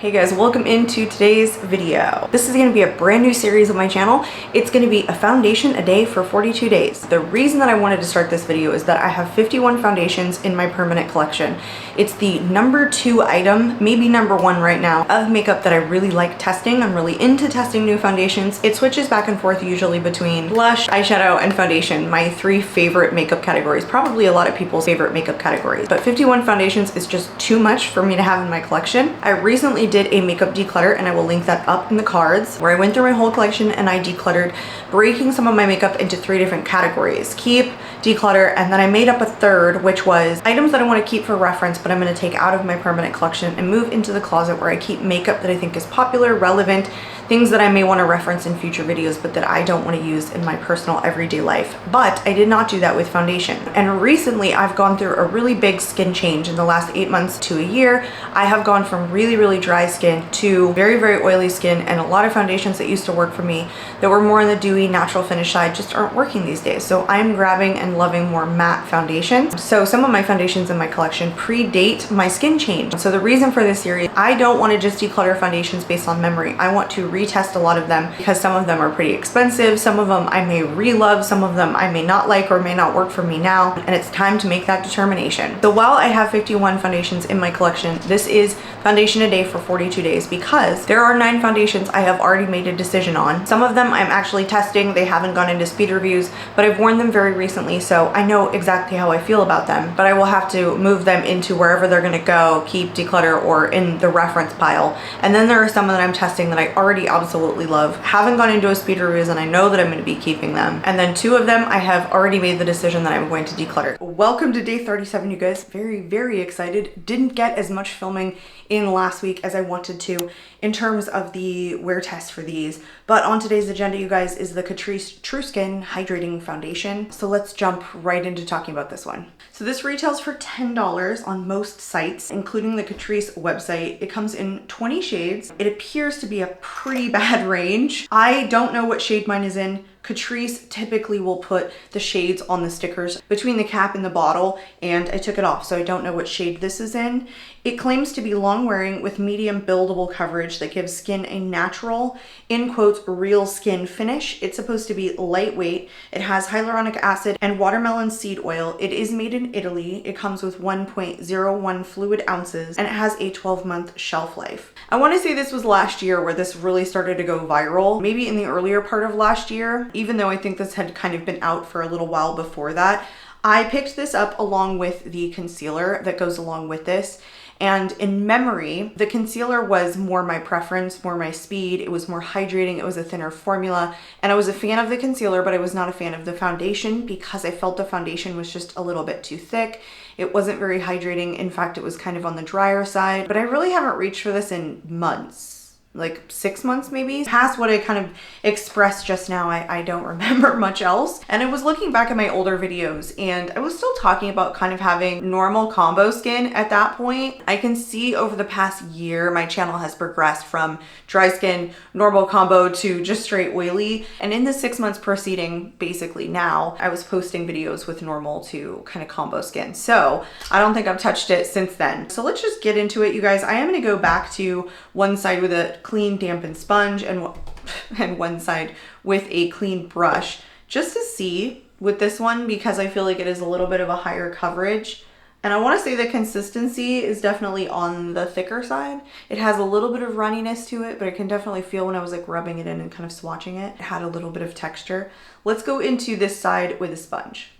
Hey guys, welcome into today's video. This is going to be a brand new series on my channel. It's going to be a foundation a day for 42 days. The reason that I wanted to start this video is that I have 51 foundations in my permanent collection. It's the number 2 item, maybe number 1 right now, of makeup that I really like testing. I'm really into testing new foundations. It switches back and forth usually between blush, eyeshadow, and foundation, my 3 favorite makeup categories, probably a lot of people's favorite makeup categories. But 51 foundations is just too much for me to have in my collection. I recently did a makeup declutter, and I will link that up in the cards, where I went through my whole collection and I decluttered, breaking some of my makeup into 3 different categories: keep, declutter, and then I made up a third, which was items that I want to keep for reference, but I'm going to take out of my permanent collection and move into the closet where I keep makeup that I think is popular, relevant, things that I may want to reference in future videos, but that I don't want to use in my personal everyday life. But I did not do that with foundation. And recently I've gone through a really big skin change. In the last 8 months to a year, I have gone from really, really dry skin to very, very oily skin, and a lot of foundations that used to work for me that were more on the dewy, natural finish side just aren't working these days. So I'm grabbing and loving more matte foundations. So some of my foundations in my collection predate my skin change. So the reason for this series, I don't want to just declutter foundations based on memory. I want to retest a lot of them because some of them are pretty expensive. Some of them I may re-love, some of them I may not like or may not work for me now, and it's time to make that determination. So while I have 51 foundations in my collection, this is foundation a day for 42 days because there are 9 foundations I have already made a decision on. Some of them I'm actually testing. They haven't gone into speed reviews, but I've worn them very recently, so I know exactly how I feel about them, but I will have to move them into wherever they're going to go, keep, declutter, or in the reference pile. And then there are some that I'm testing that I already absolutely love, haven't gone into a speed reviews, and I know that I'm going to be keeping them. And then 2 of them I have already made the decision that I'm going to declutter. Welcome to day 37, you guys. Very, very excited. Didn't get as much filming in last week as I wanted to in terms of the wear test for these, but on today's agenda, you guys, is the Catrice True Skin Hydrating Foundation. So let's jump right into talking about this one. So this retails for $10 on most sites, including the Catrice website. It comes in 20 shades. It appears to be a pretty bad range. I don't know what shade mine is in. Catrice typically will put the shades on the stickers between the cap and the bottle, and I took it off, so I don't know what shade this is in. It claims to be long wearing with medium buildable coverage that gives skin a natural, in quotes, real skin finish. It's supposed to be lightweight. It has hyaluronic acid and watermelon seed oil. It is made in Italy. It comes with 1.01 fluid ounces, and it has a 12-month shelf life. I want to say this was last year where this really started to go viral, maybe in the earlier part of last year, even though I think this had kind of been out for a little while before that. I picked this up along with the concealer that goes along with this. And in memory, the concealer was more my preference, more my speed. It was more hydrating. It was a thinner formula. And I was a fan of the concealer, but I was not a fan of the foundation because I felt the foundation was just a little bit too thick. It wasn't very hydrating. In fact, it was kind of on the drier side. But I really haven't reached for this in months. Like 6 months maybe. Past what I kind of expressed just now, I don't remember much else. And I was looking back at my older videos, and I was still talking about kind of having normal combo skin at that point. I can see over the past year, my channel has progressed from dry skin, normal combo, to just straight oily. And in the 6 months preceding, basically now, I was posting videos with normal to kind of combo skin. So I don't think I've touched it since then. So let's just get into it, you guys. I am going to go back to one side with a clean dampened sponge and one side with a clean brush just to see with this one, because I feel like it is a little bit of a higher coverage. And I want to say the consistency is definitely on the thicker side. It has a little bit of runniness to it, but I can definitely feel when I was like rubbing it in and kind of swatching it, it had a little bit of texture. Let's go into this side with a sponge.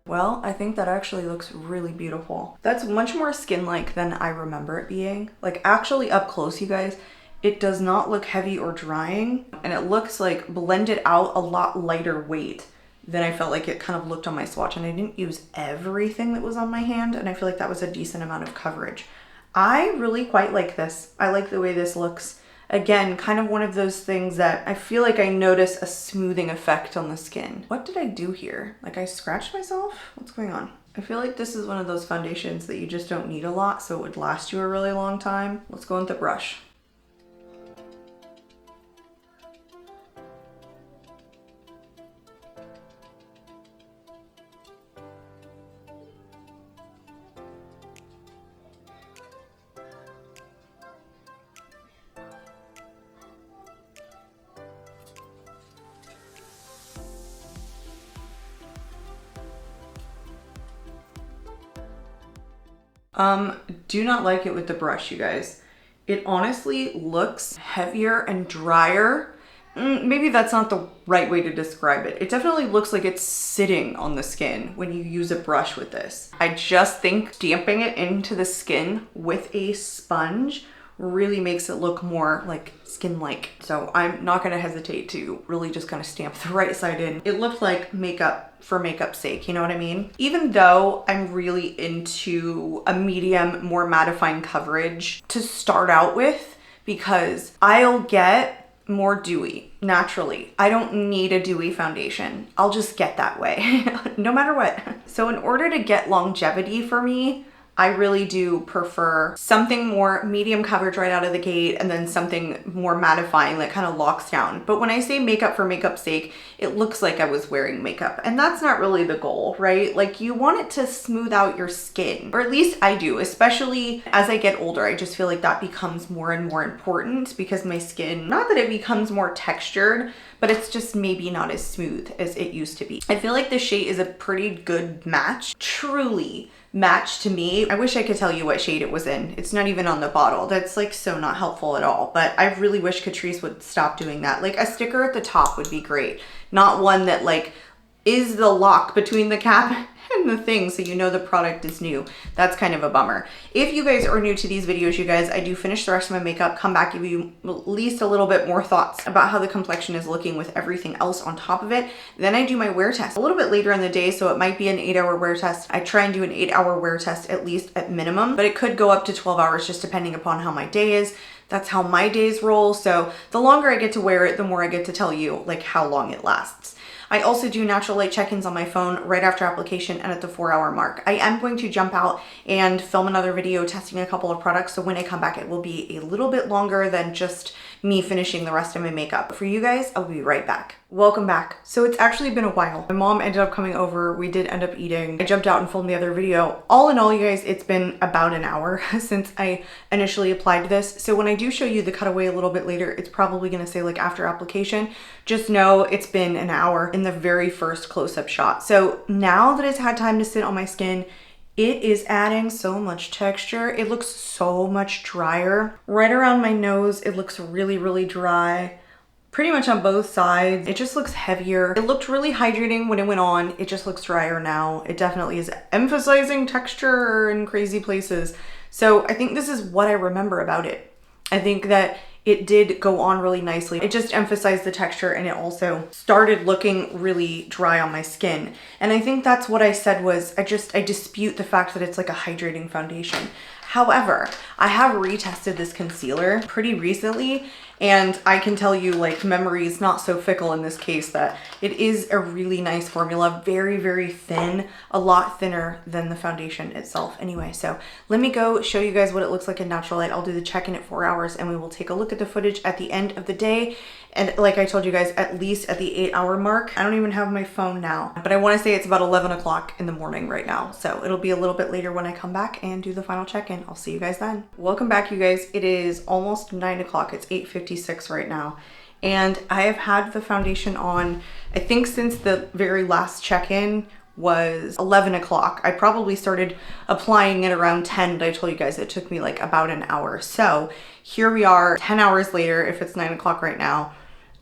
Well, I think that actually looks really beautiful. That's much more skin-like than I remember it being. Like actually up close, you guys, it does not look heavy or drying, and it looks like blended out a lot lighter weight than I felt like it kind of looked on my swatch. And I didn't use everything that was on my hand, and I feel like that was a decent amount of coverage. I really quite like this. I like the way this looks Again, kind of one of those things that I feel like I notice a smoothing effect on the skin. What did I do here? Like I scratched myself? What's going on? I feel like this is one of those foundations that you just don't need a lot, so it would last you a really long time. Let's go with the brush. Do not like it with the brush, you guys. It honestly looks heavier and drier. Maybe that's not the right way to describe it. It definitely looks like it's sitting on the skin when you use a brush with this. I just think stamping it into the skin with a sponge really makes it look more like skin-like. So I'm not gonna hesitate to really just kind of stamp the right side in. It looked like makeup for makeup's sake, you know what I mean? Even though I'm really into a medium, more mattifying coverage to start out with, because I'll get more dewy naturally. I don't need a dewy foundation. I'll just get that way, no matter what. So in order to get longevity for me, I really do prefer something more medium coverage right out of the gate and then something more mattifying that kind of locks down. But when I say makeup for makeup's sake, it looks like I was wearing makeup, and that's not really the goal, right? Like you want it to smooth out your skin, or at least I do, especially as I get older. I just feel like that becomes more and more important because my skin, not that it becomes more textured, but it's just maybe not as smooth as it used to be. I feel like the shade is a pretty good match, truly match to me. I wish I could tell you what shade it was in. It's not even on the bottle. That's like so not helpful at all. But I really wish Catrice would stop doing that. Like a sticker at the top would be great. Not one that like is the lock between the cap and the thing so you know the product is new. That's kind of a bummer. If you guys are new to these videos, you guys, I do finish the rest of my makeup, come back, give you at least a little bit more thoughts about how the complexion is looking with everything else on top of it. Then I do my wear test a little bit later in the day, so it might be an 8-hour wear test. I try and do an 8-hour wear test at least at minimum, but it could go up to 12 hours just depending upon how my day is. That's how my days roll. So the longer I get to wear it, the more I get to tell you like how long it lasts. I also do natural light check-ins on my phone right after application and at the 4-hour mark. I am going to jump out and film another video testing a couple of products, so when I come back it will be a little bit longer than just me finishing the rest of my makeup. For you guys, I'll be right back. Welcome back. So it's actually been a while. My mom ended up coming over. We did end up eating. I jumped out and filmed the other video. All in all, you guys, it's been about an hour since I initially applied this. So when I do show you the cutaway a little bit later, it's probably gonna say like after application. Just know it's been an hour in the very first close-up shot. So now that it's had time to sit on my skin, it is adding so much texture. It looks so much drier. Right around my nose, it looks really, really dry. Pretty much on both sides. It just looks heavier. It looked really hydrating when it went on. It just looks drier now. It definitely is emphasizing texture in crazy places. So I think this is what I remember about it. I think that it did go on really nicely. It just emphasized the texture, and it also started looking really dry on my skin. And I think that's what I said was, I dispute the fact that it's like a hydrating foundation. However, I have retested this concealer pretty recently, and I can tell you, like, memory is not so fickle in this case, that it is a really nice formula, very, very thin, a lot thinner than the foundation itself. Anyway, so let me go show you guys what it looks like in natural light. I'll do the check-in at 4 hours, and we will take a look at the footage at the end of the day. And like I told you guys, at least at the 8-hour mark. I don't even have my phone now, but I want to say it's about 11 o'clock in the morning right now. So it'll be a little bit later when I come back and do the final check-in. I'll see you guys then. Welcome back, you guys. It is almost 9 o'clock. It's 8:56 right now. And I have had the foundation on, I think since the very last check-in was 11 o'clock. I probably started applying it around 10, but I told you guys it took me like about an hour. So here we are 10 hours later, if it's 9 o'clock right now.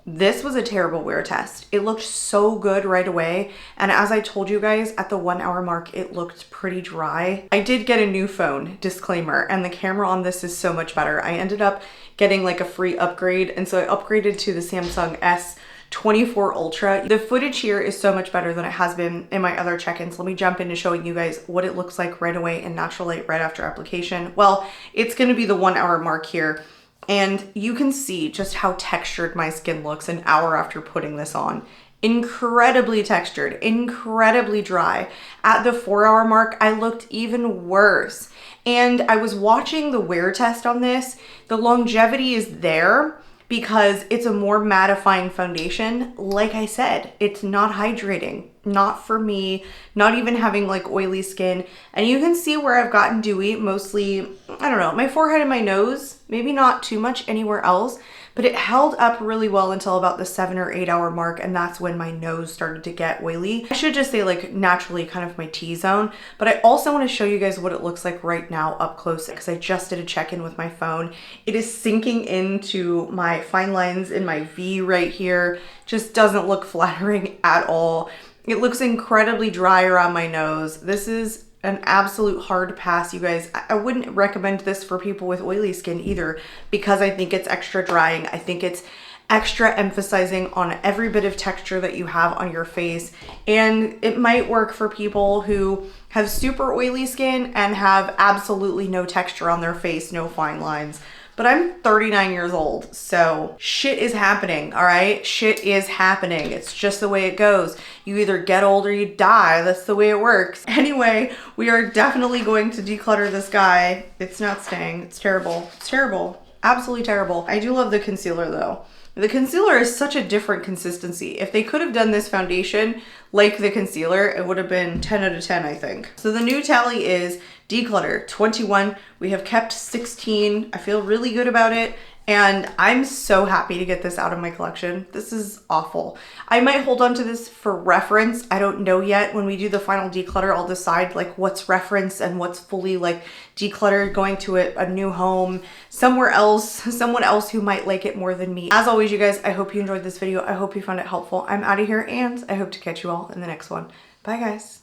This was a terrible wear test. It looked so good right away. And as I told you guys, at the 1-hour mark, it looked pretty dry. I did get a new phone, disclaimer, and the camera on this is so much better. I ended up getting like a free upgrade. And so I upgraded to the Samsung S24 Ultra. The footage here is so much better than it has been in my other check-ins. Let me jump into showing you guys what it looks like right away in natural light right after application. Well, it's gonna be the 1-hour mark here. And you can see just how textured my skin looks an hour after putting this on. Incredibly textured, incredibly dry. At the 4-hour mark, I looked even worse. And I was watching the wear test on this. The longevity is there because it's a more mattifying foundation. Like I said, it's not hydrating. Not for me, not even having like oily skin. And you can see where I've gotten dewy, mostly, I don't know, my forehead and my nose, maybe not too much anywhere else, but it held up really well until about the 7 or 8 hour mark. And that's when my nose started to get oily. I should just say like naturally kind of my T-zone, but I also want to show you guys what it looks like right now up close because I just did a check-in with my phone. It is sinking into my fine lines in my V right here. Just doesn't look flattering at all. It looks incredibly dry around my nose. This is an absolute hard pass, you guys. I wouldn't recommend this for people with oily skin either because I think it's extra drying. I think it's extra emphasizing on every bit of texture that you have on your face. And it might work for people who have super oily skin and have absolutely no texture on their face, no fine lines. But I'm 39 years old, so shit is happening, all right? Shit is happening. It's just the way it goes. You either get old or you die. That's the way it works. Anyway, we are definitely going to declutter this guy. It's not staying. It's terrible. It's terrible. Absolutely terrible. I do love the concealer though. The concealer is such a different consistency. If they could have done this foundation like the concealer, it would have been 10 out of 10, I think. So the new tally is Declutter 21. We have kept 16. I feel really good about it. And I'm so happy to get this out of my collection. This is awful. I might hold on to this for reference. I don't know yet. When we do the final declutter, I'll decide like what's reference and what's fully like decluttered, going to a new home, somewhere else, someone else who might like it more than me. As always, you guys, I hope you enjoyed this video. I hope you found it helpful. I'm out of here and I hope to catch you all in the next one. Bye guys.